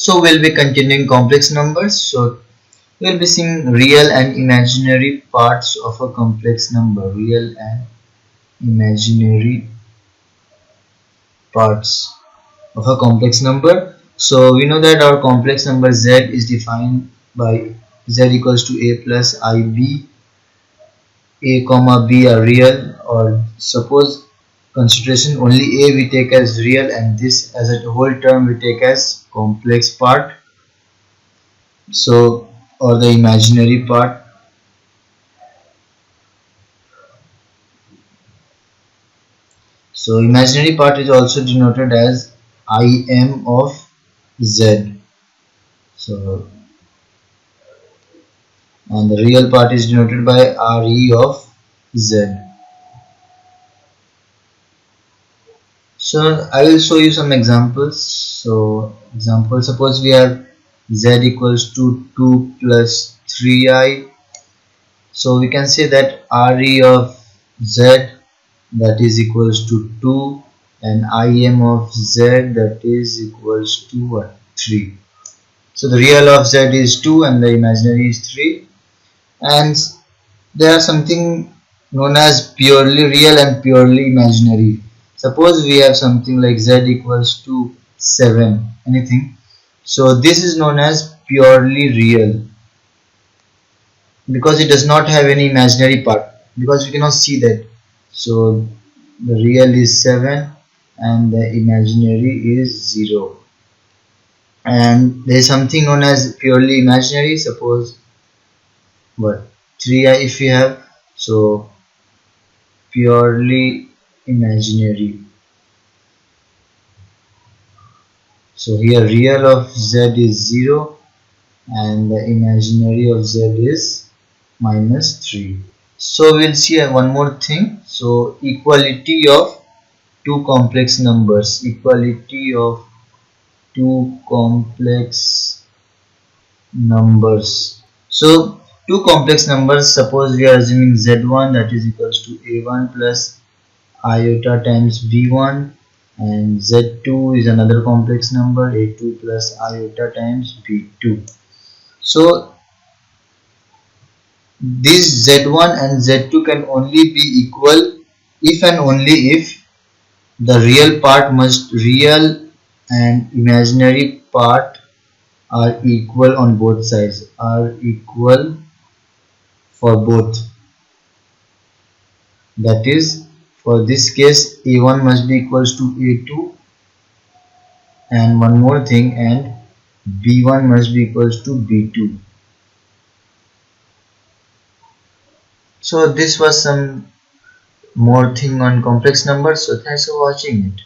So we'll be continuing complex numbers. So we'll be seeing real and imaginary parts of a complex number. Real and imaginary parts of a complex number. So we know that our complex number z is defined by z equals to a plus ib. A comma b are real, or suppose consideration only a we take as real and this as a whole term we take as complex part. So, or the imaginary part. So imaginary part is also denoted as im of z. So, and the real part is denoted by re of z. So I will show you some examples. So example, suppose we have z equals to 2 plus 3i. So we can say that re of z, that is equals to 2, and im of z, that is equals to what? 3. So the real of z is 2 and the imaginary is 3, and there are something known as purely real and purely imaginary. Suppose we have something like z equals to 7, anything. So this is known as purely real because it does not have any imaginary part, because we cannot see that. So the real is 7 and the imaginary is 0. And there is something known as purely imaginary. Suppose what, 3i if we have, so purely imaginary. So here real of z is 0 and the imaginary of z is -3. So we'll see one more thing. So equality of two complex numbers. Equality of two complex numbers. So two complex numbers, suppose we are assuming z1, that is equals to a1 plus iota times b1, and z2 is another complex number, a2 plus iota times b2. So this z1 and z2 can only be equal if and only if the real and imaginary part are equal on both sides, are equal for both. That is, for this case a1 must be equals to a2, and one more thing, and b1 must be equals to b2. So this was some more thing on complex numbers. So thanks for watching it.